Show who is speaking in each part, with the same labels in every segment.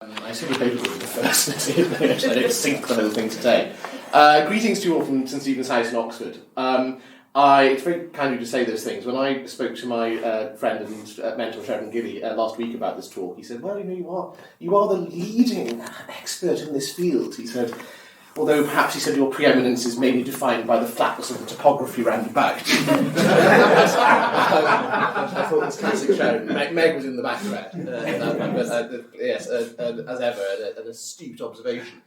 Speaker 1: I sort of hope it will be the first. I don't sync the whole thing today. Greetings to you all from St Stephen's House in Oxford. It's very kind of you to say those things. When I spoke to my friend and mentor, Sharon Gilly, last week about this talk, he said, well, you are the leading expert in this field. He said, although perhaps he said your preeminence is mainly defined by the flatness of the topography round about. I thought it was classic Sharon. Meg was in the background. Yes, as ever, an astute observation.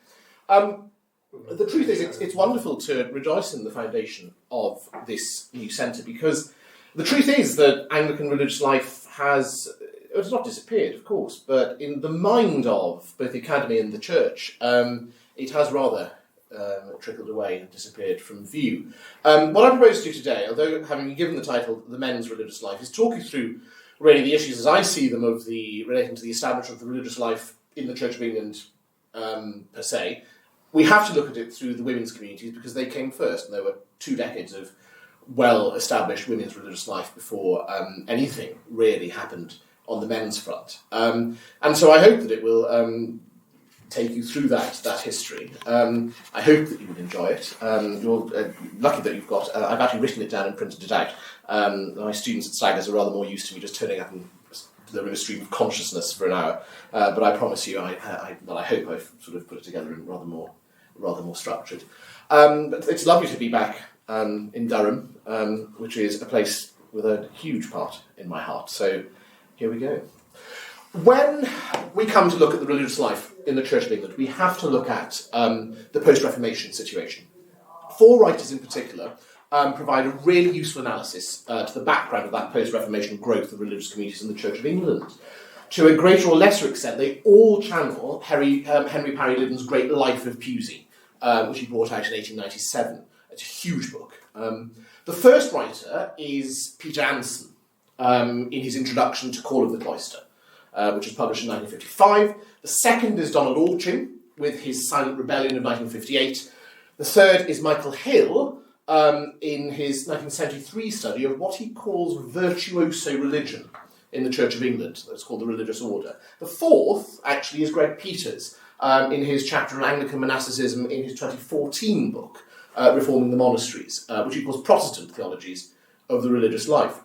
Speaker 1: The truth is, it's wonderful to rejoice in the foundation of this new centre, because the truth is that Anglican religious life it's not disappeared, of course, but in the mind of both the Academy and the Church, it has rather trickled away and disappeared from view. What I propose to do today, although having been given the title The Men's Religious Life, is talk you through really the issues as I see them relating to the establishment of the religious life in the Church of England per se. We have to look at it through the women's communities because they came first, and there were 2 decades of well-established women's religious life before anything really happened on the men's front. And so I hope that it will take you through that history. I hope that you will enjoy it. You're lucky that you've got... I've actually written it down and printed it out. My students at Staggers are rather more used to me just turning up and delivering a stream of consciousness for an hour. But I promise you, I hope I've sort of put it together in rather more structured. But it's lovely to be back in Durham, which is a place with a huge part in my heart. So here we go. When we come to look at the religious life in the Church of England, we have to look at the Post-reformation situation. 4 writers in particular provide a really useful analysis to the background of that Post-reformation growth of religious communities in the Church of England. To a greater or lesser extent, they all channel Henry Parry Liddon's great Life of Pusey, which he brought out in 1897. It's a huge book. The first writer is Peter Anson, in his introduction to Call of the Cloister, which was published in 1955. The second is Donald Alchin, with his Silent Rebellion of 1958. The third is Michael Hill, in his 1973 study of what he calls virtuoso religion in the Church of England. That's called the Religious Order. The fourth, actually, is Greg Peters, in his chapter on Anglican monasticism in his 2014 book, Reforming the Monasteries, which he calls Protestant Theologies of the Religious Life.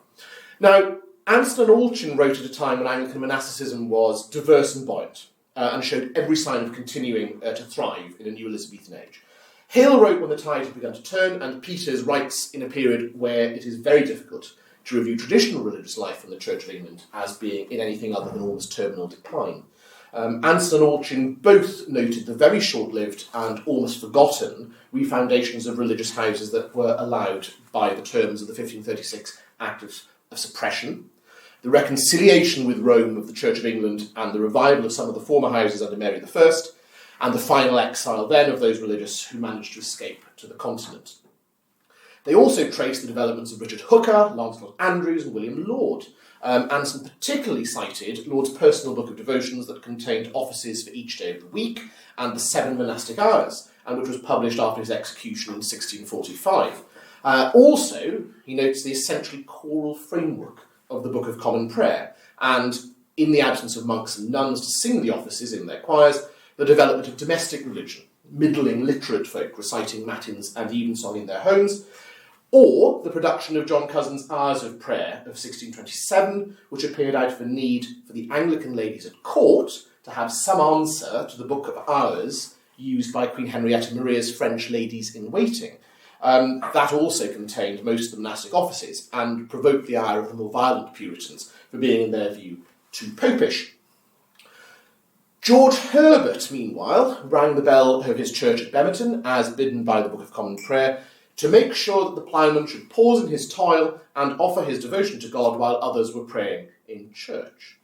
Speaker 1: Now, Anson and Alchin wrote at a time when Anglican monasticism was diverse and buoyant, and showed every sign of continuing to thrive in a new Elizabethan age. Hill wrote when the tide had begun to turn, and Peters writes in a period where it is very difficult to review traditional religious life in the Church of England as being in anything other than almost terminal decline. Anson and Alchin both noted the very short-lived and almost forgotten refoundations of religious houses that were allowed by the terms of the 1536 Act of Suppression, the reconciliation with Rome of the Church of England and the revival of some of the former houses under Mary I, and the final exile then of those religious who managed to escape to the continent. They also trace the developments of Richard Hooker, Lancelot Andrews and William Laud. Anson particularly cited Laud's personal book of devotions that contained offices for each day of the week and the 7 monastic hours, and which was published after his execution in 1645. Also, he notes the essentially choral framework of the Book of Common Prayer, and in the absence of monks and nuns to sing the offices in their choirs, the development of domestic religion, middling literate folk reciting matins and evensong in their homes, or the production of John Cousin's Hours of Prayer of 1627, which appeared out of a need for the Anglican ladies at court to have some answer to the Book of Hours used by Queen Henrietta Maria's French ladies-in-waiting. That also contained most of the monastic offices and provoked the ire of the more violent Puritans for being, in their view, too popish. George Herbert, meanwhile, rang the bell of his church at Bemerton, as bidden by the Book of Common Prayer, to make sure that the ploughman should pause in his toil and offer his devotion to God while others were praying in church.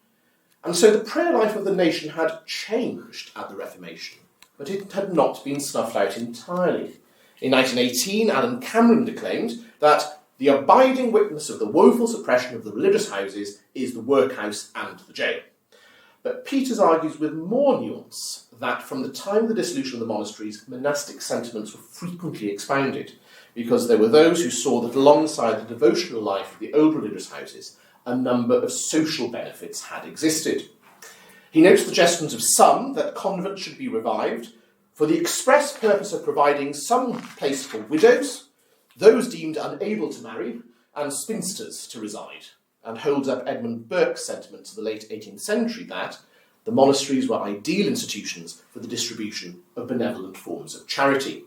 Speaker 1: And so the prayer life of the nation had changed at the Reformation, but it had not been snuffed out entirely. In 1918, Alan Cameron declaimed that the abiding witness of the woeful suppression of the religious houses is the workhouse and the jail. But Peters argues with more nuance that from the time of the dissolution of the monasteries, monastic sentiments were frequently expounded, because there were those who saw that alongside the devotional life of the old religious houses, a number of social benefits had existed. He notes the suggestions of some that convents should be revived for the express purpose of providing some place for widows, those deemed unable to marry, and spinsters to reside, and holds up Edmund Burke's sentiment to the late 18th century that the monasteries were ideal institutions for the distribution of benevolent forms of charity.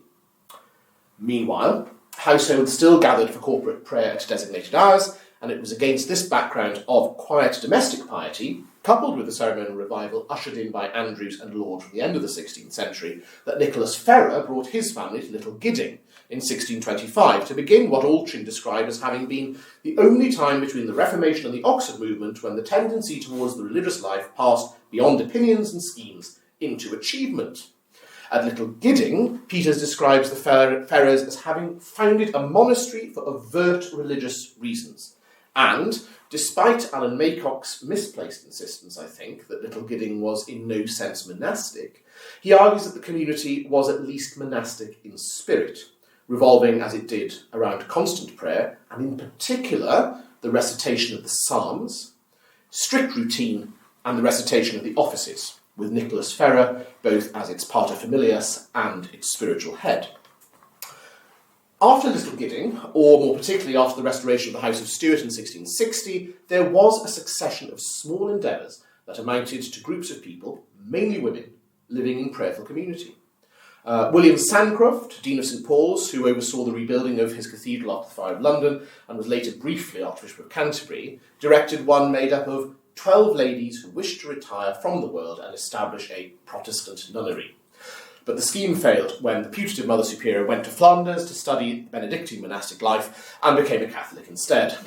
Speaker 1: Meanwhile, households still gathered for corporate prayer at designated hours, and it was against this background of quiet domestic piety, coupled with the ceremonial revival ushered in by Andrews and Laud from the end of the 16th century, that Nicholas Ferrer brought his family to Little Gidding in 1625 to begin what Altring described as having been the only time between the Reformation and the Oxford movement when the tendency towards the religious life passed beyond opinions and schemes into achievement. At Little Gidding, Peters describes the Ferrers as having founded a monastery for overt religious reasons. And, despite Alan Maycock's misplaced insistence, I think, that Little Gidding was in no sense monastic, he argues that the community was at least monastic in spirit, revolving as it did around constant prayer, and in particular the recitation of the Psalms, strict routine, and the recitation of the offices, with Nicholas Ferrer both as its paterfamilias and its spiritual head. After Little Gidding, or more particularly after the restoration of the House of Stuart in 1660, there was a succession of small endeavours that amounted to groups of people, mainly women, living in prayerful community. William Sancroft, Dean of St Paul's, who oversaw the rebuilding of his cathedral after the fire of London and was later briefly Archbishop of Canterbury, directed one made up of 12 ladies who wished to retire from the world and establish a Protestant nunnery. But the scheme failed when the putative Mother Superior went to Flanders to study Benedictine monastic life and became a Catholic instead.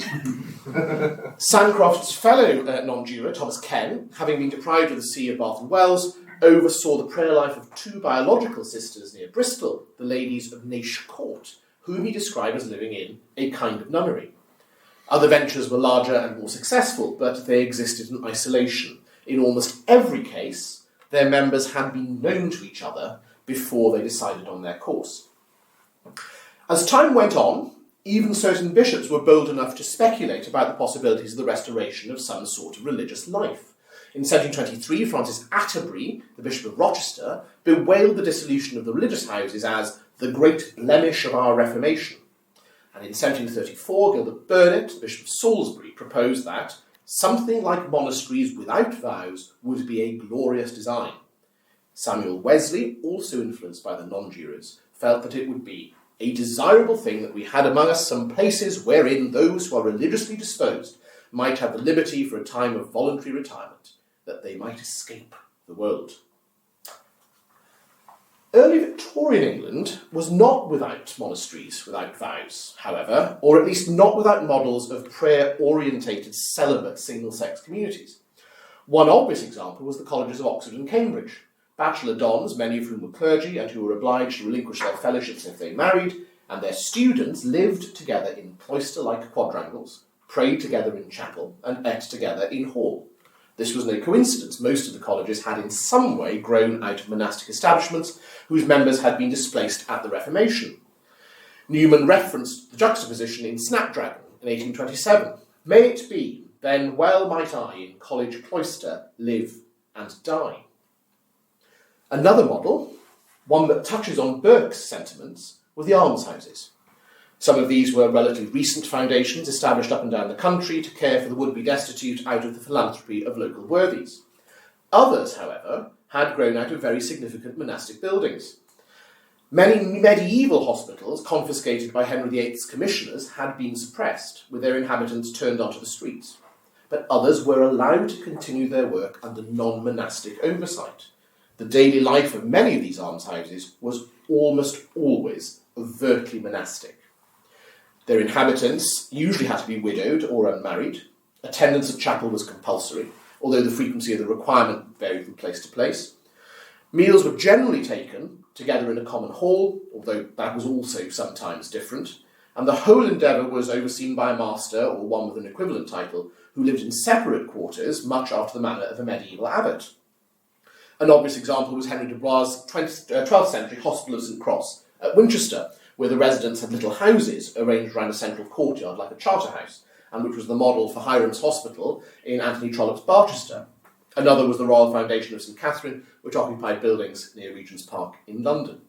Speaker 1: Sancroft's fellow non-juror, Thomas Ken, having been deprived of the see of Bath and Wells, oversaw the prayer life of two biological sisters near Bristol, the ladies of Naish Court, whom he described as living in a kind of nunnery. Other ventures were larger and more successful, but they existed in isolation. In almost every case, their members had been known to each other before they decided on their course. As time went on, even certain bishops were bold enough to speculate about the possibilities of the restoration of some sort of religious life. In 1723, Francis Atterbury, the Bishop of Rochester, bewailed the dissolution of the religious houses as the great blemish of our Reformation. And in 1734, Gilbert Burnet, Bishop of Salisbury, proposed that something like monasteries without vows would be a glorious design. Samuel Wesley, also influenced by the non-jurors, felt that it would be a desirable thing that we had among us some places wherein those who are religiously disposed might have the liberty for a time of voluntary retirement, that they might escape the world. Early Victorian England was not without monasteries without vows, however, or at least not without models of prayer-orientated celibate single-sex communities. One obvious example was the colleges of Oxford and Cambridge. Bachelor dons, many of whom were clergy and who were obliged to relinquish their fellowships if they married, and their students lived together in cloister-like quadrangles, prayed together in chapel, and ate together in hall. This was no coincidence. Most of the colleges had in some way grown out of monastic establishments whose members had been displaced at the Reformation. Newman referenced the juxtaposition in Snapdragon in 1827. May it be, then well might I in college cloister live and die. Another model, one that touches on Burke's sentiments, were the almshouses. Some of these were relatively recent foundations established up and down the country to care for the would-be destitute out of the philanthropy of local worthies. Others, however, had grown out of very significant monastic buildings. Many medieval hospitals, confiscated by Henry VIII's commissioners, had been suppressed, with their inhabitants turned onto the streets. But others were allowed to continue their work under non-monastic oversight. The daily life of many of these almshouses was almost always overtly monastic. Their inhabitants usually had to be widowed or unmarried. Attendance at chapel was compulsory, although the frequency of the requirement varied from place to place. Meals were generally taken together in a common hall, although that was also sometimes different, and the whole endeavour was overseen by a master, or one with an equivalent title, who lived in separate quarters, much after the manner of a medieval abbot. An obvious example was Henry de Bois' 12th century Hospital of St Cross at Winchester, where the residents had little houses arranged around a central courtyard like a charter house, and which was the model for Hiram's Hospital in Anthony Trollope's Barchester. Another was the Royal Foundation of St Catherine, which occupied buildings near Regent's Park in London.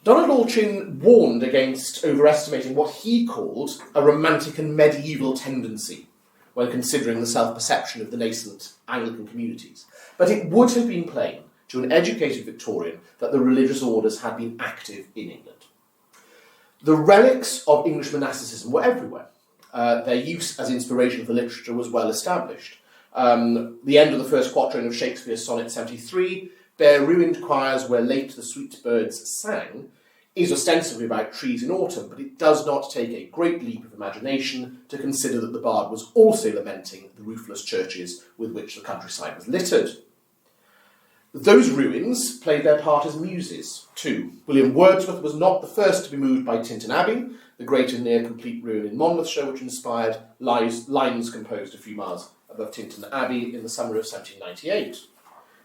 Speaker 1: Donald Allchin warned against overestimating what he called a romantic and medieval tendency when considering the self-perception of the nascent Anglican communities. But it would have been plain to an educated Victorian that the religious orders had been active in England. The relics of English monasticism were everywhere. Their use as inspiration for literature was well established. The end of the first quatrain of Shakespeare's Sonnet 73, "Bare ruined choirs where late the sweet birds sang," is ostensibly about trees in autumn, but it does not take a great leap of imagination to consider that the bard was also lamenting the roofless churches with which the countryside was littered. Those ruins played their part as muses, too. William Wordsworth was not the first to be moved by Tintern Abbey, the great and near-complete ruin in Monmouthshire, which inspired lines composed a few miles above Tintern Abbey in the summer of 1798.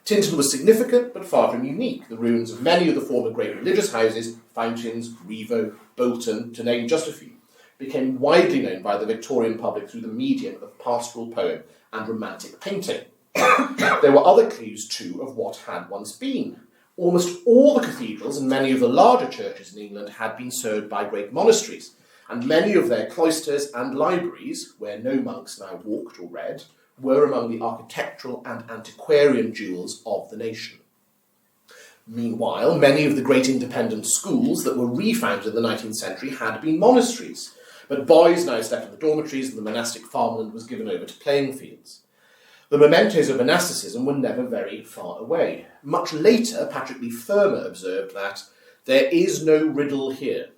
Speaker 1: Tintern was significant, but far from unique. The ruins of many of the former great religious houses, Fountains, Rievaulx, Bolton, to name just a few, became widely known by the Victorian public through the medium of pastoral poem and romantic painting. There were other clues, too, of what had once been. Almost all the cathedrals and many of the larger churches in England had been served by great monasteries, and many of their cloisters and libraries, where no monks now walked or read, were among the architectural and antiquarian jewels of the nation. Meanwhile, many of the great independent schools that were refounded in the 19th century had been monasteries, but boys now slept in the dormitories and the monastic farmland was given over to playing fields. The mementos of monasticism were never very far away. Much later, Patrick Leigh Fermor observed that there is no riddle here.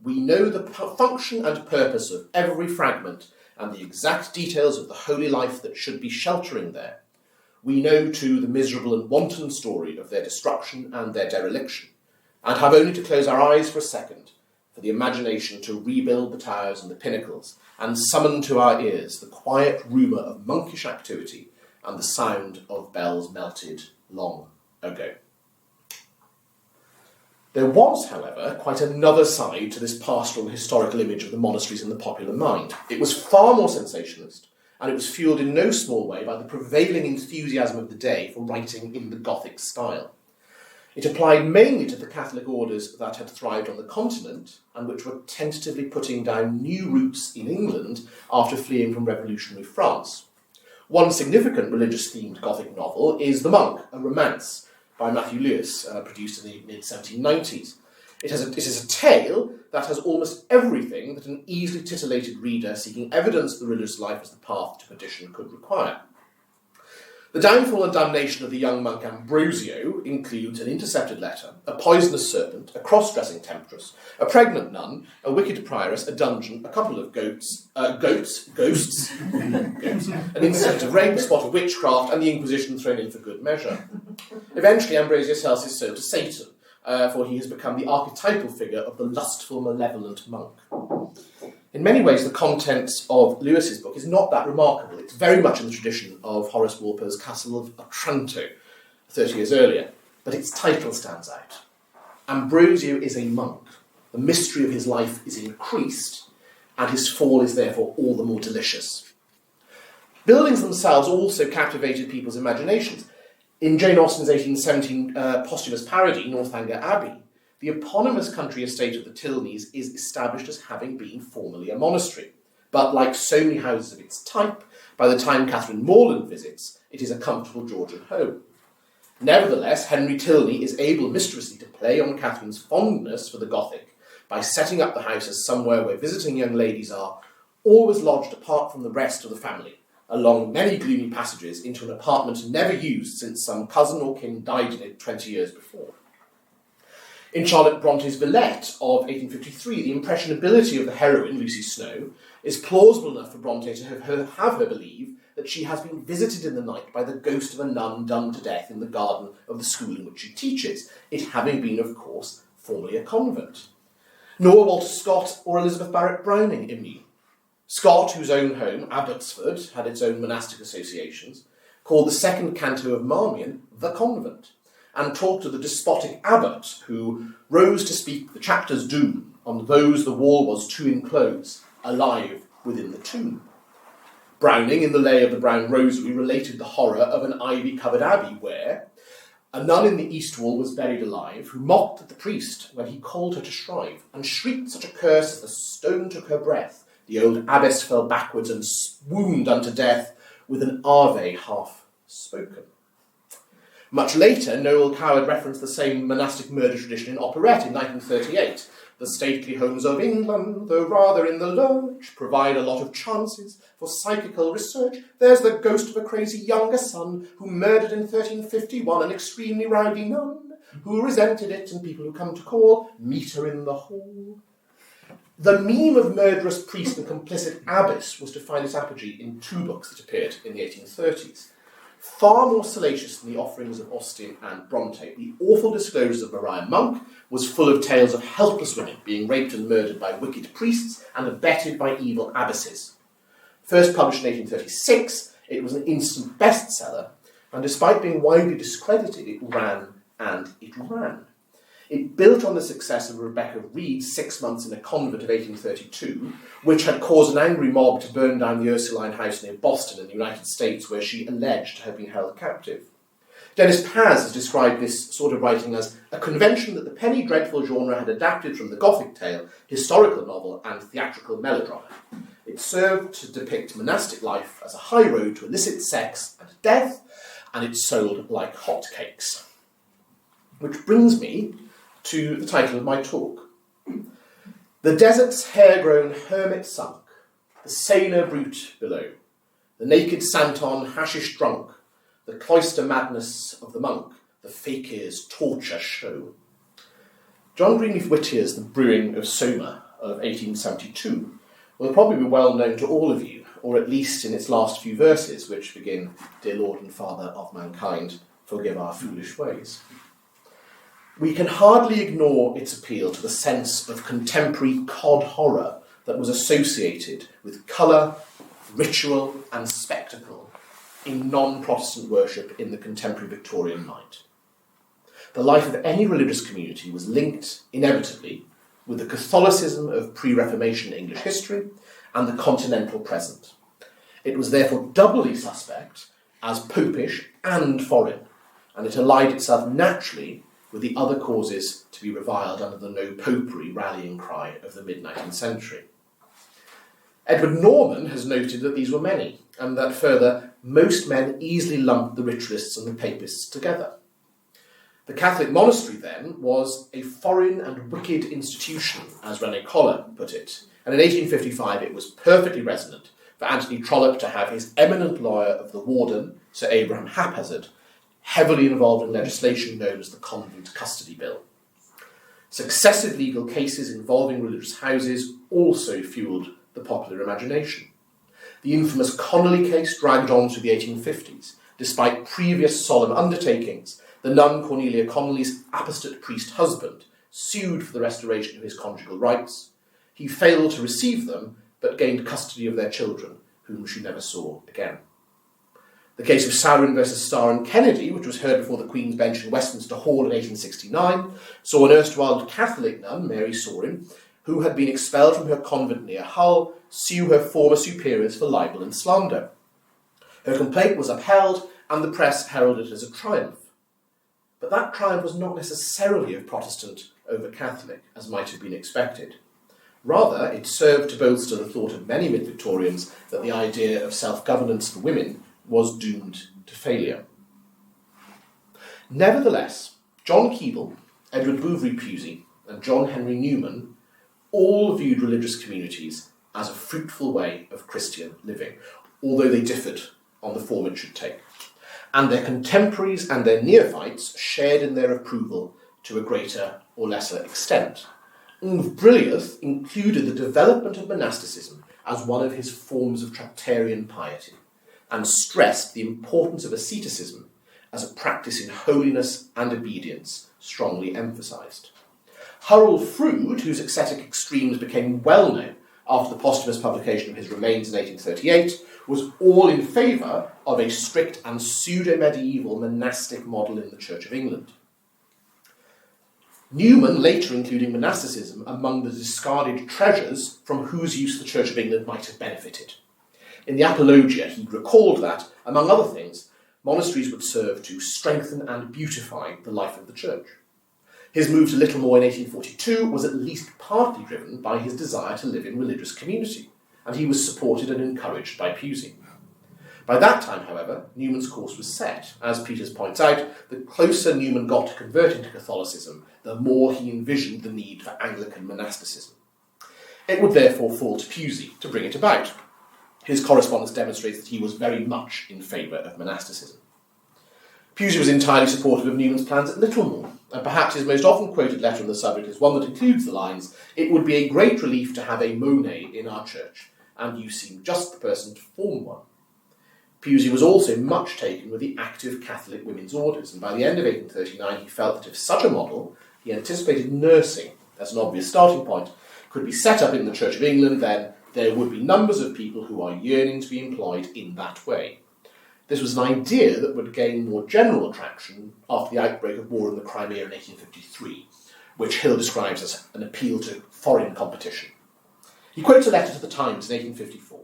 Speaker 1: We know the function and purpose of every fragment and the exact details of the holy life that should be sheltering there. We know, too, the miserable and wanton story of their destruction and their dereliction, and have only to close our eyes for a second for the imagination to rebuild the towers and the pinnacles, and summon to our ears the quiet rumour of monkish activity and the sound of bells melted long ago. There was, however, quite another side to this pastoral and historical image of the monasteries in the popular mind. It was far more sensationalist, and it was fuelled in no small way by the prevailing enthusiasm of the day for writing in the Gothic style. It applied mainly to the Catholic orders that had thrived on the continent and which were tentatively putting down new roots in England after fleeing from revolutionary France. One significant religious-themed Gothic novel is The Monk, a romance by Matthew Lewis, produced in the mid-1790s. It is a tale that has almost everything that an easily titillated reader seeking evidence of the religious life as the path to perdition could require. The downfall and damnation of the young monk Ambrosio includes an intercepted letter, a poisonous serpent, a cross-dressing temptress, a pregnant nun, a wicked prioress, a dungeon, a couple of ghosts, an incident of rape, a spot of witchcraft, and the Inquisition thrown in for good measure. Eventually, Ambrosio sells his soul to Satan, for he has become the archetypal figure of the lustful, malevolent monk. In many ways, the contents of Lewis's book is not that remarkable. It's very much in the tradition of Horace Walpole's Castle of Otranto, 30 years earlier, but its title stands out. Ambrosio is a monk. The mystery of his life is increased, and his fall is therefore all the more delicious. Buildings themselves also captivated people's imaginations. In Jane Austen's 1817 posthumous parody, Northanger Abbey, the eponymous country estate of the Tilneys is established as having been formerly a monastery. But like so many houses of its type, by the time Catherine Morland visits, it is a comfortable Georgian home. Nevertheless, Henry Tilney is able mischievously to play on Catherine's fondness for the Gothic by setting up the house as somewhere where visiting young ladies are always lodged apart from the rest of the family, along many gloomy passages into an apartment never used since some cousin or kin died in it 20 years before. In Charlotte Bronte's Villette of 1853, the impressionability of the heroine, Lucy Snow, is plausible enough for Bronte to have her believe that she has been visited in the night by the ghost of a nun done to death in the garden of the school in which she teaches, it having been, of course, formerly a convent. Nor Walter Scott or Elizabeth Barrett Browning immune. Scott, whose own home, Abbotsford, had its own monastic associations, called the second canto of Marmion the convent, and talked of the despotic abbot who rose to speak the chapter's doom on those the wall was to enclose, alive within the tomb. Browning, in The Lay of the Brown Rosary, related the horror of an ivy-covered abbey where a nun in the east wall was buried alive, who mocked at the priest when he called her to shrive, and shrieked such a curse as the stone took her breath. The old abbess fell backwards and swooned unto death with an Ave half spoken. Much later, Noel Coward referenced the same monastic murder tradition in operette in 1938. The stately homes of England, though rather in the lurch, provide a lot of chances for psychical research. There's the ghost of a crazy younger son who murdered in 1351 an extremely rowdy nun who resented it, and people who come to call meet her in the hall. The meme of murderous priest and complicit abbess was to find its apogee in two books that appeared in the 1830s. Far more salacious than the offerings of Austen and Bronte, The Awful Disclosures of Maria Monk was full of tales of helpless women being raped and murdered by wicked priests and abetted by evil abbesses. First published in 1836, it was an instant bestseller, and despite being widely discredited, it ran and it ran. It built on the success of Rebecca Reed's 6 Months in a Convent of 1832, which had caused an angry mob to burn down the Ursuline house near Boston in the United States, where she alleged to have been held captive. Dennis Paz has described this sort of writing as a convention that the penny dreadful genre had adapted from the Gothic tale, historical novel, and theatrical melodrama. It served to depict monastic life as a high road to illicit sex and death, and it sold like hotcakes. Which brings me to the title of my talk. The desert's hair-grown hermit sunk, the sailor brute below, the naked Santon hashish drunk, the cloister madness of the monk, the fakir's torture show. John Greenleaf Whittier's The Brewing of Soma of 1872 will probably be well known to all of you, or at least in its last few verses, which begin, "Dear Lord and Father of mankind, forgive our foolish ways." We can hardly ignore its appeal to the sense of contemporary cod horror that was associated with colour, ritual and spectacle in non-Protestant worship in the contemporary Victorian night. The life of any religious community was linked, inevitably, with the Catholicism of pre-Reformation English history and the continental present. It was therefore doubly suspect as popish and foreign, and it allied itself naturally with the other causes to be reviled under the no-popery rallying cry of the mid-19th century. Edward Norman has noted that these were many, and that further, most men easily lumped the ritualists and the papists together. The Catholic monastery, then, was a foreign and wicked institution, as René Coller put it, and in 1855 it was perfectly resonant for Anthony Trollope to have his eminent lawyer of the warden, Sir Abraham Haphazard, heavily involved in legislation known as the Convent Custody Bill. Successive legal cases involving religious houses also fuelled the popular imagination. The infamous Connolly case dragged on through the 1850s. Despite previous solemn undertakings, the nun Cornelia Connolly's apostate priest husband sued for the restoration of his conjugal rights. He failed to receive them, but gained custody of their children, whom she never saw again. The case of Saurin versus Starr and Kennedy, which was heard before the Queen's Bench in Westminster Hall in 1869, saw an erstwhile Catholic nun, Mary Saurin, who had been expelled from her convent near Hull, sue her former superiors for libel and slander. Her complaint was upheld, and the press heralded it as a triumph. But that triumph was not necessarily of Protestant over Catholic, as might have been expected. Rather, it served to bolster the thought of many mid-Victorians that the idea of self-governance for women was doomed to failure. Nevertheless, John Keble, Edward Bouverie Pusey, and John Henry Newman all viewed religious communities as a fruitful way of Christian living, although they differed on the form it should take. And their contemporaries and their neophytes shared in their approval to a greater or lesser extent. Yngve Brilliath included the development of monasticism as one of his forms of Tractarian piety, and stressed the importance of asceticism as a practice in holiness and obedience, strongly emphasised. Hurrell Froude, whose ascetic extremes became well known after the posthumous publication of his remains in 1838, was all in favour of a strict and pseudo-medieval monastic model in the Church of England. Newman later including monasticism among the discarded treasures from whose use the Church of England might have benefited. In the Apologia, he recalled that, among other things, monasteries would serve to strengthen and beautify the life of the church. His move to Littlemore in 1842 was at least partly driven by his desire to live in religious community, and he was supported and encouraged by Pusey. By that time, however, Newman's course was set. As Peters points out, the closer Newman got to converting to Catholicism, the more he envisioned the need for Anglican monasticism. It would therefore fall to Pusey to bring it about. His correspondence demonstrates that he was very much in favour of monasticism. Pusey was entirely supportive of Newman's plans at Littlemore, and perhaps his most often quoted letter on the subject is one that includes the lines, "It would be a great relief to have a Monet in our church, and you seem just the person to form one." Pusey was also much taken with the active Catholic women's orders, and by the end of 1839 he felt that if such a model, he anticipated nursing as an obvious starting point, could be set up in the Church of England, then there would be numbers of people who are yearning to be employed in that way. This was an idea that would gain more general attraction after the outbreak of war in the Crimea in 1853, which Hill describes as an appeal to foreign competition. He quotes a letter to the Times in 1854.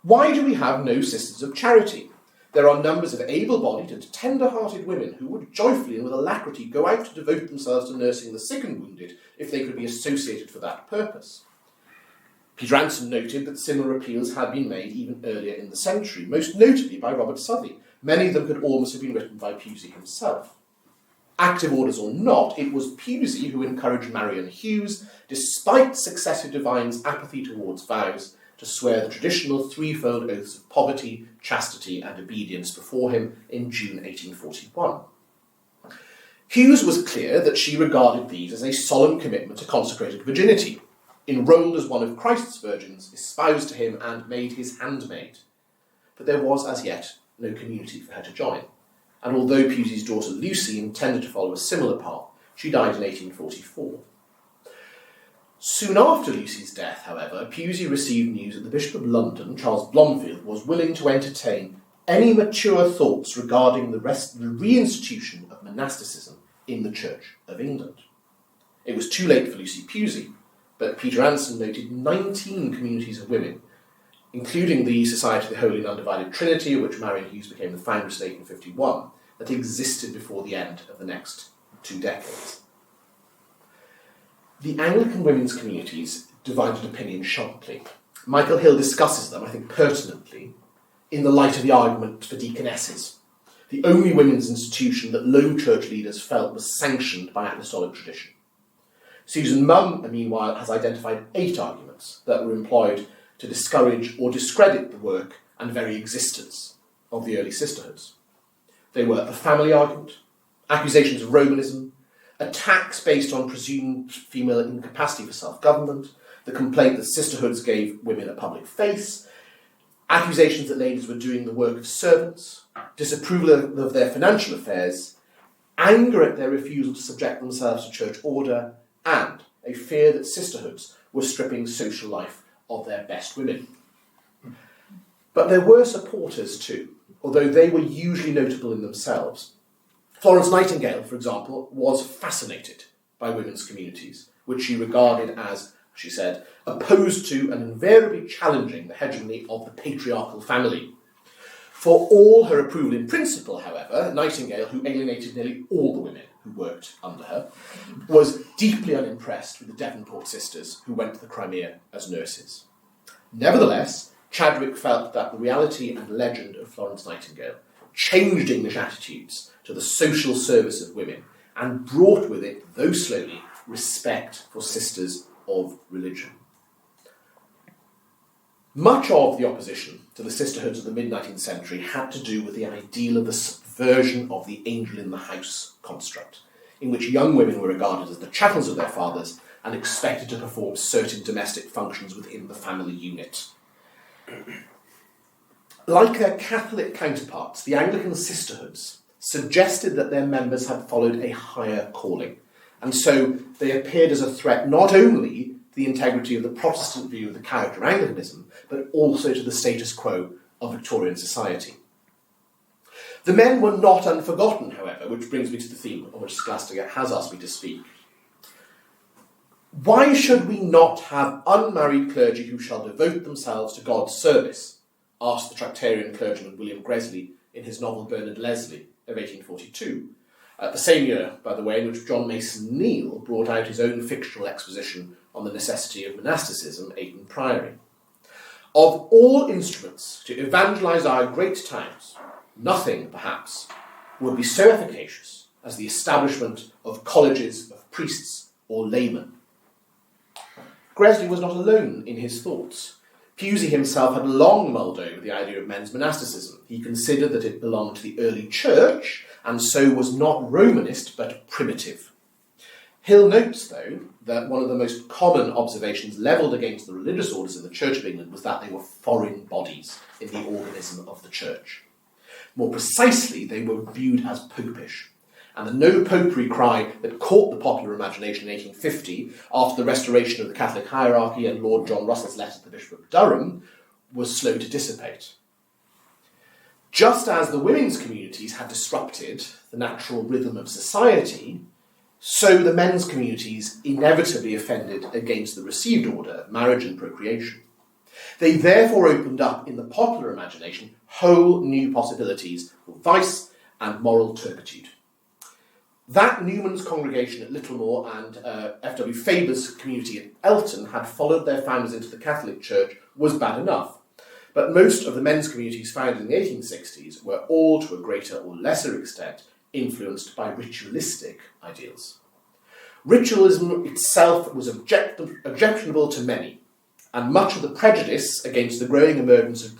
Speaker 1: "Why do we have no Sisters of Charity? There are numbers of able-bodied and tender-hearted women who would joyfully and with alacrity go out to devote themselves to nursing the sick and wounded if they could be associated for that purpose." Peter Anson noted that similar appeals had been made even earlier in the century, most notably by Robert Southey. Many of them could almost have been written by Pusey himself. Active orders or not, it was Pusey who encouraged Marion Hughes, despite successive divines' apathy towards vows, to swear the traditional threefold oaths of poverty, chastity and obedience before him in June 1841. Hughes was clear that she regarded these as a solemn commitment to consecrated virginity, enrolled as one of Christ's virgins, espoused to him and made his handmaid. But there was as yet no community for her to join, and although Pusey's daughter Lucy intended to follow a similar path, she died in 1844. Soon after Lucy's death, however, Pusey received news that the Bishop of London, Charles Blomfield, was willing to entertain any mature thoughts regarding the reinstitution of monasticism in the Church of England. It was too late for Lucy Pusey, but Peter Anson noted 19 communities of women, including the Society of the Holy and Undivided Trinity, of which Marion Hughes became the foundress in 1851, that existed before the end of the next 2 decades. The Anglican women's communities divided opinion sharply. Michael Hill discusses them, I think pertinently, in the light of the argument for deaconesses, the only women's institution that Low Church leaders felt was sanctioned by apostolic tradition. Susan Munn, meanwhile, has identified 8 arguments that were employed to discourage or discredit the work and very existence of the early sisterhoods. They were the family argument, accusations of Romanism, attacks based on presumed female incapacity for self-government, the complaint that sisterhoods gave women a public face, accusations that ladies were doing the work of servants, disapproval of their financial affairs, anger at their refusal to subject themselves to church order, and a fear that sisterhoods were stripping social life of their best women. But there were supporters too, although they were usually notable in themselves. Florence Nightingale, for example, was fascinated by women's communities, which she regarded as, she said, opposed to and invariably challenging the hegemony of the patriarchal family. For all her approval in principle, however, Nightingale, who alienated nearly all the women who worked under her, was deeply unimpressed with the Devonport sisters who went to the Crimea as nurses. Nevertheless, Chadwick felt that the reality and legend of Florence Nightingale changed English attitudes to the social service of women and brought with it, though slowly, respect for sisters of religion. Much of the opposition to the sisterhoods of the mid-19th century had to do with the ideal of the subversion of the angel in the house construct, in which young women were regarded as the chattels of their fathers and expected to perform certain domestic functions within the family unit. Like their Catholic counterparts, the Anglican sisterhoods suggested that their members had followed a higher calling, and so they appeared as a threat not only to the integrity of the Protestant view of the character of Anglicanism, but also to the status quo of Victorian society. The men were not unforgotten, however, which brings me to the theme on which Scholastica has asked me to speak. Why should we not have unmarried clergy who shall devote themselves to God's service, asked the Tractarian clergyman William Gresley in his novel Bernard Leslie of 1842, the same year, by the way, in which John Mason Neale brought out his own fictional exposition on the necessity of monasticism, Ayton Priory. Of all instruments to evangelise our great towns, nothing, perhaps, would be so efficacious as the establishment of colleges of priests or laymen. Gresley was not alone in his thoughts. Pusey himself had long mulled over the idea of men's monasticism. He considered that it belonged to the early church, and so was not Romanist, but primitive. Hill notes, though, that one of the most common observations levelled against the religious orders in the Church of England was that they were foreign bodies in the organism of the Church. More precisely, they were viewed as popish. And the no-popery cry that caught the popular imagination in 1850, after the restoration of the Catholic hierarchy and Lord John Russell's letter to the Bishop of Durham, was slow to dissipate. Just as the women's communities had disrupted the natural rhythm of society, so the men's communities inevitably offended against the received order of marriage and procreation. They therefore opened up in the popular imagination whole new possibilities for vice and moral turpitude. That Newman's congregation at Littlemore and F.W. Faber's community at Elton had followed their founders into the Catholic Church was bad enough. But most of the men's communities founded in the 1860s were all, to a greater or lesser extent, influenced by ritualistic ideals. Ritualism itself was objectionable to many, and much of the prejudice against the growing emergence of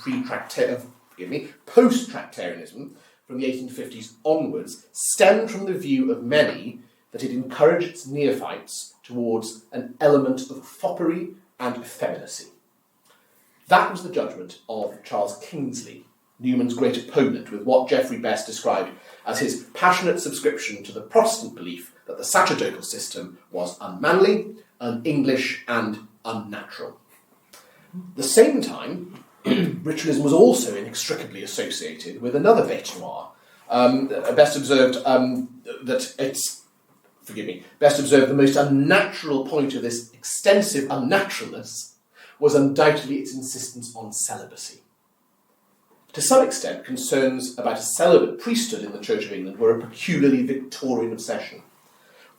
Speaker 1: post-Tractarianism from the 1850s onwards stemmed from the view of many that it encouraged its neophytes towards an element of foppery and effeminacy. That was the judgment of Charles Kingsley, Newman's great opponent, with what Geoffrey Best described as his passionate subscription to the Protestant belief that the sacerdotal system was unmanly, un-English, and unnatural. At the same time, ritualism was also inextricably associated with another bête noire. Best observed the most unnatural point of this extensive unnaturalness was undoubtedly its insistence on celibacy. To some extent, concerns about a celibate priesthood in the Church of England were a peculiarly Victorian obsession.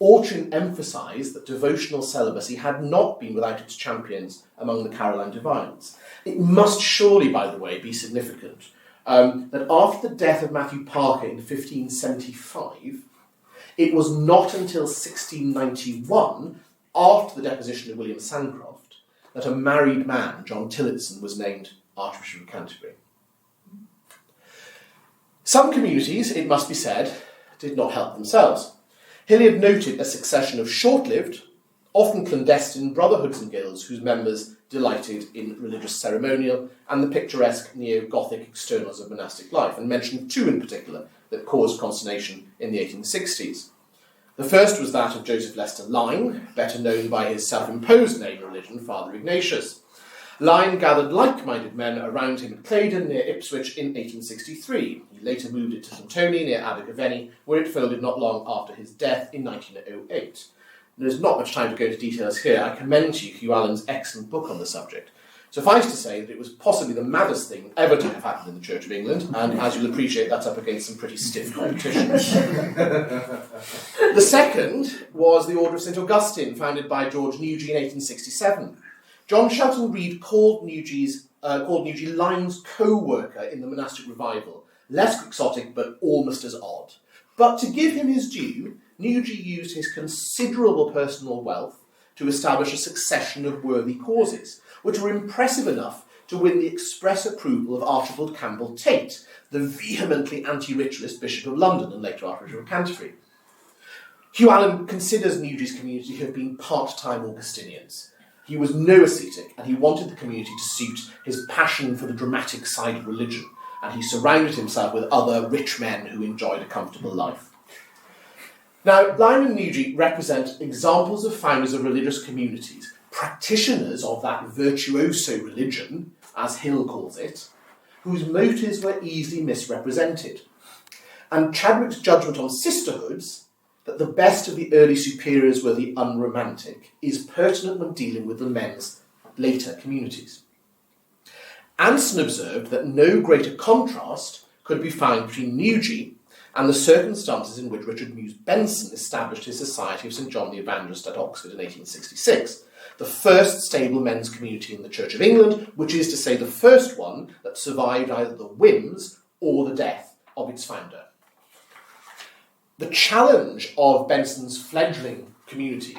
Speaker 1: Auchen emphasised that devotional celibacy had not been without its champions among the Caroline divines. It must surely, by the way, be significant that after the death of Matthew Parker in 1575, it was not until 1691, after the deposition of William Sancroft, that a married man, John Tillotson, was named Archbishop of Canterbury. Some communities, it must be said, did not help themselves. Hilliard noted a succession of short-lived, often clandestine brotherhoods and guilds whose members delighted in religious ceremonial and the picturesque neo-Gothic externals of monastic life, and mentioned two in particular that caused consternation in the 1860s. The first was that of Joseph Lester Lyne, better known by his self-imposed name and religion, Father Ignatius. Lyne gathered like-minded men around him at Claydon, near Ipswich, in 1863. He later moved it to Antony, near Abergavenny, where it folded not long after his death in 1908. There's not much time to go into details here. I commend to you Hugh Allen's excellent book on the subject. Suffice to say that it was possibly the maddest thing ever to have happened in the Church of England, and as you'll appreciate, that's up against some pretty stiff competition. The second was the Order of St. Augustine, founded by George Newgee in 1867. John Shelton Reed called Newgee Lyne's co-worker in the monastic revival, less quixotic but almost as odd. But to give him his due, Newgee used his considerable personal wealth to establish a succession of worthy causes, which were impressive enough to win the express approval of Archibald Campbell Tate, the vehemently anti-ritualist Bishop of London and later Archbishop of Canterbury. Hugh Allen considers Newgee's community to have been part-time Augustinians. He was no ascetic, and he wanted the community to suit his passion for the dramatic side of religion, and he surrounded himself with other rich men who enjoyed a comfortable life. Now, Lyne and Newgee represent examples of founders of religious communities, practitioners of that virtuoso religion, as Hill calls it, whose motives were easily misrepresented. And Chadwick's judgment on sisterhoods, that the best of the early superiors were the unromantic, is pertinent when dealing with the men's later communities. Anson observed that no greater contrast could be found between Newgee and the circumstances in which Richard Muse Benson established his Society of St John the Evangelist at Oxford in 1866, the first stable men's community in the Church of England, which is to say the first one that survived either the whims or the death of its founder. The challenge of Benson's fledgling community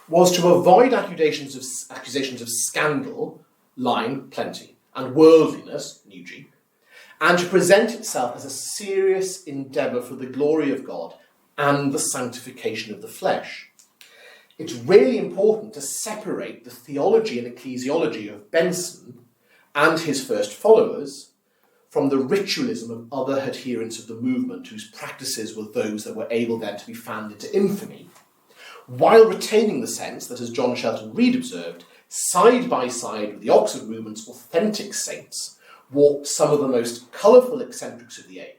Speaker 1: was to avoid accusations of scandal, lying plenty, and worldliness, Newgee, and to present itself as a serious endeavour for the glory of God and the sanctification of the flesh. It's really important to separate the theology and ecclesiology of Benson and his first followers from the ritualism of other adherents of the movement whose practices were those that were able then to be fanned into infamy, while retaining the sense that, as John Shelton Reed observed, side by side with the Oxford movement's authentic saints walked some of the most colourful eccentrics of the age.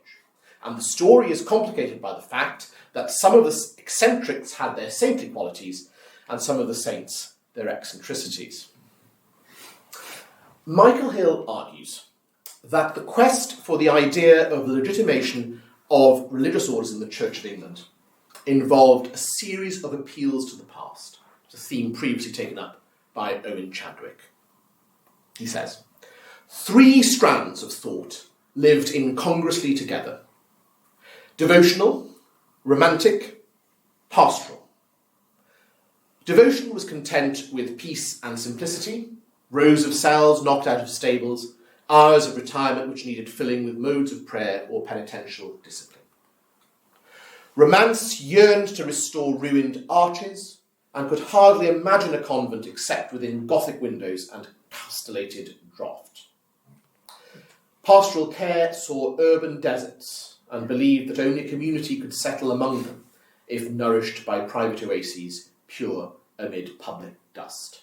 Speaker 1: And the story is complicated by the fact that some of the eccentrics had their saintly qualities and some of the saints their eccentricities. Michael Hill argues that the quest for the idea of the legitimation of religious orders in the Church of England involved a series of appeals to the past, a theme previously taken up by Owen Chadwick. He says, 3 strands of thought lived incongruously together: devotional, romantic, pastoral. Devotion was content with peace and simplicity, rows of cells knocked out of stables, hours of retirement which needed filling with modes of prayer or penitential discipline. Romance yearned to restore ruined arches and could hardly imagine a convent except within Gothic windows and castellated draught. Pastoral care saw urban deserts and believed that only a community could settle among them if nourished by private oases, pure amid public dust.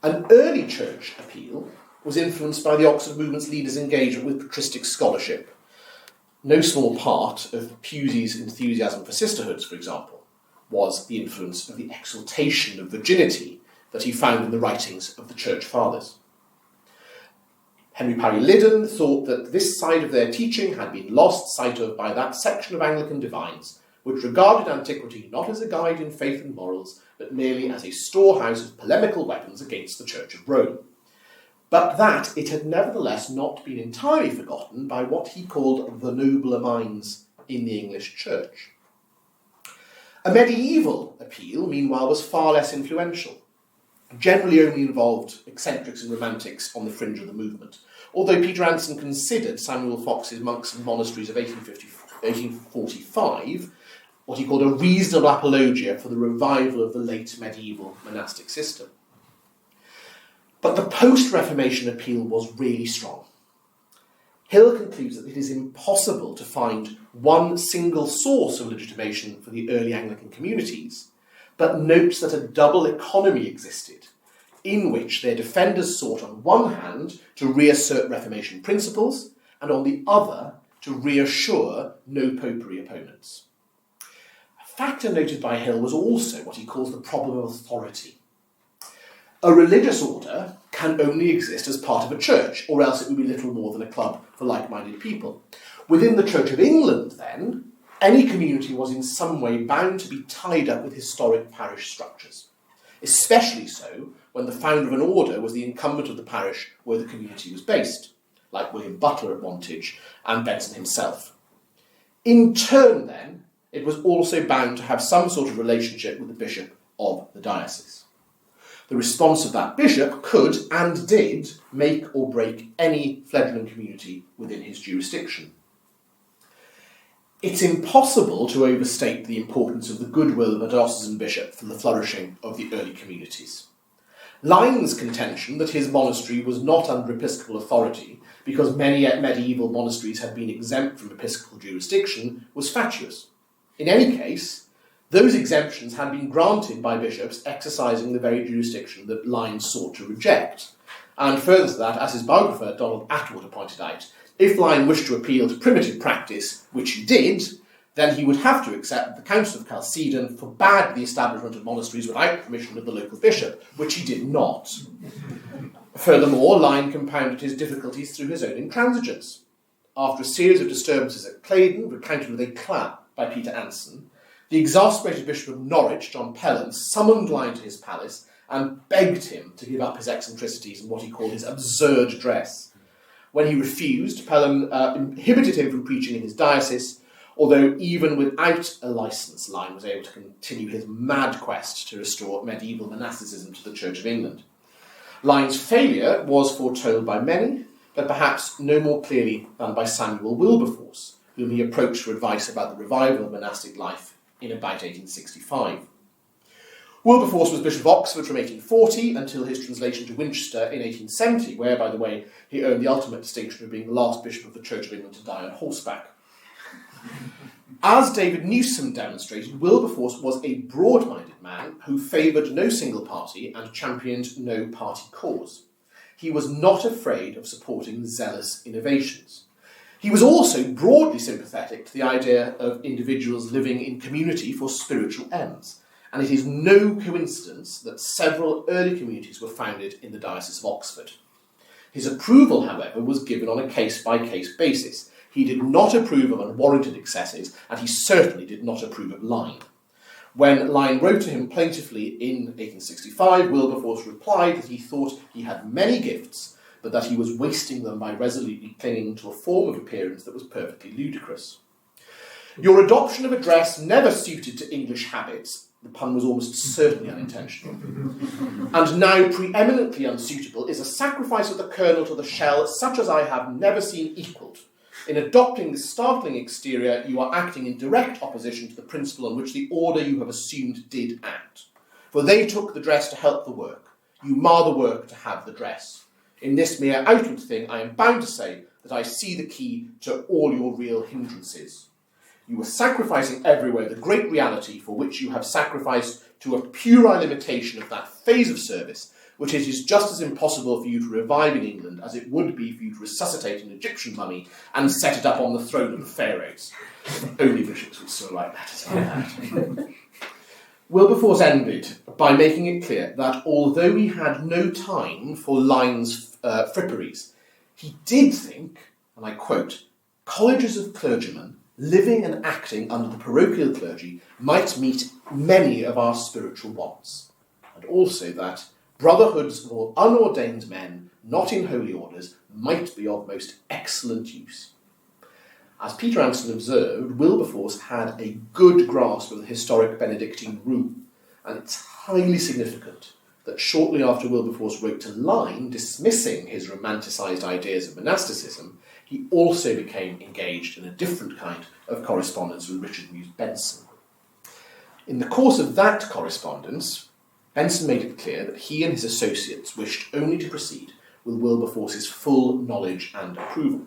Speaker 1: An early church appeal was influenced by the Oxford movement's leaders' engagement with patristic scholarship. No small part of Pusey's enthusiasm for sisterhoods, for example, was the influence of the exaltation of virginity that he found in the writings of the Church Fathers. Henry Parry Liddon thought that this side of their teaching had been lost sight of by that section of Anglican divines which regarded antiquity not as a guide in faith and morals, but merely as a storehouse of polemical weapons against the Church of Rome. But that it had nevertheless not been entirely forgotten by what he called the nobler minds in the English Church. A medieval appeal, meanwhile, was far less influential. Generally only involved eccentrics and romantics on the fringe of the movement, although Peter Anson considered Samuel Fox's Monks and Monasteries of 1845 what he called a reasonable apologia for the revival of the late medieval monastic system. But the post-Reformation appeal was really strong. Hill concludes that it is impossible to find one single source of legitimation for the early Anglican communities, but notes that a double economy existed, in which their defenders sought on one hand to reassert Reformation principles, and on the other to reassure no-popery opponents. A factor noted by Hill was also what he calls the problem of authority. A religious order can only exist as part of a church, or else it would be little more than a club for like-minded people. Within the Church of England, then, any community was in some way bound to be tied up with historic parish structures, especially so when the founder of an order was the incumbent of the parish where the community was based, like William Butler at Wantage and Benson himself. In turn, then, it was also bound to have some sort of relationship with the bishop of the diocese. The response of that bishop could, and did, make or break any fledgling community within his jurisdiction. It's impossible to overstate the importance of the goodwill of a diocesan bishop for the flourishing of the early communities. Lyne's contention that his monastery was not under episcopal authority because many medieval monasteries had been exempt from episcopal jurisdiction was fatuous. In any case, those exemptions had been granted by bishops exercising the very jurisdiction that Lyne sought to reject. And further to that, as his biographer Donald Atwater pointed out, if Lyne wished to appeal to primitive practice, which he did, then he would have to accept that the Council of Chalcedon forbade the establishment of monasteries without permission of the local bishop, which he did not. Furthermore, Lyne compounded his difficulties through his own intransigence. After a series of disturbances at Claydon, recounted with éclat by Peter Anson, the exasperated Bishop of Norwich, John Pelham, summoned Lyne to his palace and begged him to give up his eccentricities and what he called his absurd dress. When he refused, Pelham inhibited him from preaching in his diocese, although even without a licence, Lyne was able to continue his mad quest to restore medieval monasticism to the Church of England. Lyne's failure was foretold by many, but perhaps no more clearly than by Samuel Wilberforce, whom he approached for advice about the revival of monastic life in about 1865. Wilberforce was Bishop of Oxford from 1840 until his translation to Winchester in 1870, where, by the way, he earned the ultimate distinction of being the last bishop of the Church of England to die on horseback. As David Newsom demonstrated, Wilberforce was a broad-minded man who favoured no single party and championed no party cause. He was not afraid of supporting zealous innovations. He was also broadly sympathetic to the idea of individuals living in community for spiritual ends, and it is no coincidence that several early communities were founded in the Diocese of Oxford. His approval, however, was given on a case-by-case basis. He did not approve of unwarranted excesses, and he certainly did not approve of Lyne. When Lyne wrote to him plaintively in 1865, Wilberforce replied that he thought he had many gifts, but that he was wasting them by resolutely clinging to a form of appearance that was perfectly ludicrous. Your adoption of a dress never suited to English habits, the pun was almost certainly unintentional, and now preeminently unsuitable, is a sacrifice of the kernel to the shell such as I have never seen equalled. In adopting this startling exterior, you are acting in direct opposition to the principle on which the order you have assumed did act. For they took the dress to help the work. You mar the work to have the dress. In this mere outward thing, I am bound to say that I see the key to all your real hindrances. You are sacrificing everywhere the great reality for which you have sacrificed to a puerile imitation of that phase of service which it is just as impossible for you to revive in England as it would be for you to resuscitate an Egyptian mummy and set it up on the throne of the pharaohs. Only bishops would still like that as well. Wilberforce ended by making it clear that although he had no time for Lyne's fripperies, he did think, and I quote, colleges of clergymen living and acting under the parochial clergy might meet many of our spiritual wants, and also that brotherhoods of all unordained men, not in holy orders, might be of most excellent use. As Peter Anson observed, Wilberforce had a good grasp of the historic Benedictine rule, and it's highly significant that shortly after Wilberforce wrote to Lyne dismissing his romanticised ideas of monasticism, he also became engaged in a different kind of correspondence with Richard Muse Benson. In the course of that correspondence, Benson made it clear that he and his associates wished only to proceed with Wilberforce's full knowledge and approval,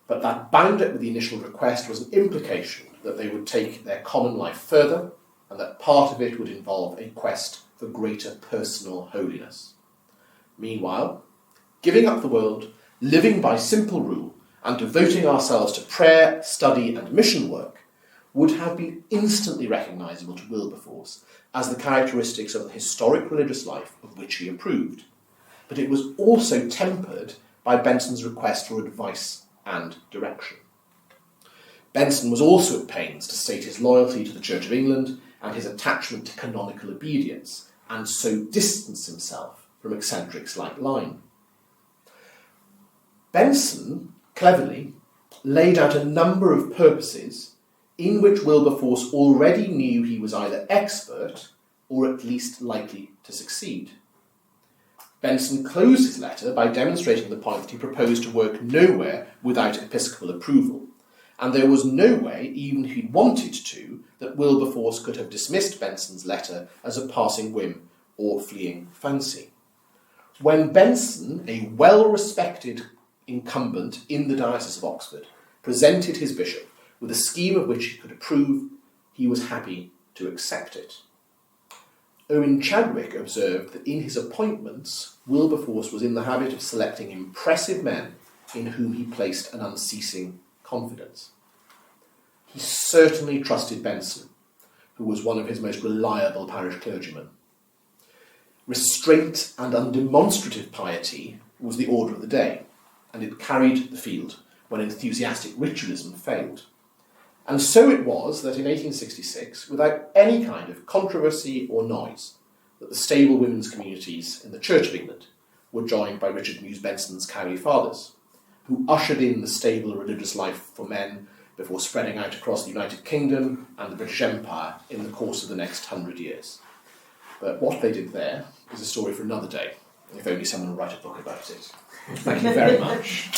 Speaker 1: but that bound up with the initial request was an implication that they would take their common life further, and that part of it would involve a quest for greater personal holiness. Meanwhile, giving up the world, living by simple rule, and devoting ourselves to prayer, study, and mission work would have been instantly recognisable to Wilberforce as the characteristics of the historic religious life of which he approved. But it was also tempered by Benson's request for advice and direction. Benson was also at pains to state his loyalty to the Church of England and his attachment to canonical obedience, and so distance himself from eccentrics like Lyne. Benson, cleverly, laid out a number of purposes in which Wilberforce already knew he was either expert or at least likely to succeed. Benson closed his letter by demonstrating the point that he proposed to work nowhere without episcopal approval, and there was no way, even if he wanted to, that Wilberforce could have dismissed Benson's letter as a passing whim or fleeting fancy. When Benson, a well-respected incumbent in the Diocese of Oxford, presented his bishop with a scheme of which he could approve, he was happy to accept it. Owen Chadwick observed that in his appointments, Wilberforce was in the habit of selecting impressive men in whom he placed an unceasing confidence. he certainly trusted Benson, who was one of his most reliable parish clergymen. Restraint and undemonstrative piety was the order of the day, and it carried the field when enthusiastic ritualism failed. And so it was that in 1866, without any kind of controversy or noise, that the stable women's communities in the Church of England were joined by Richard Muse Benson's Cowley Fathers, who ushered in the stable religious life for men before spreading out across the United Kingdom and the British Empire in the course of the next 100 years. But what they did there is a story for another day, if only someone would write a book about it. Thank you very much.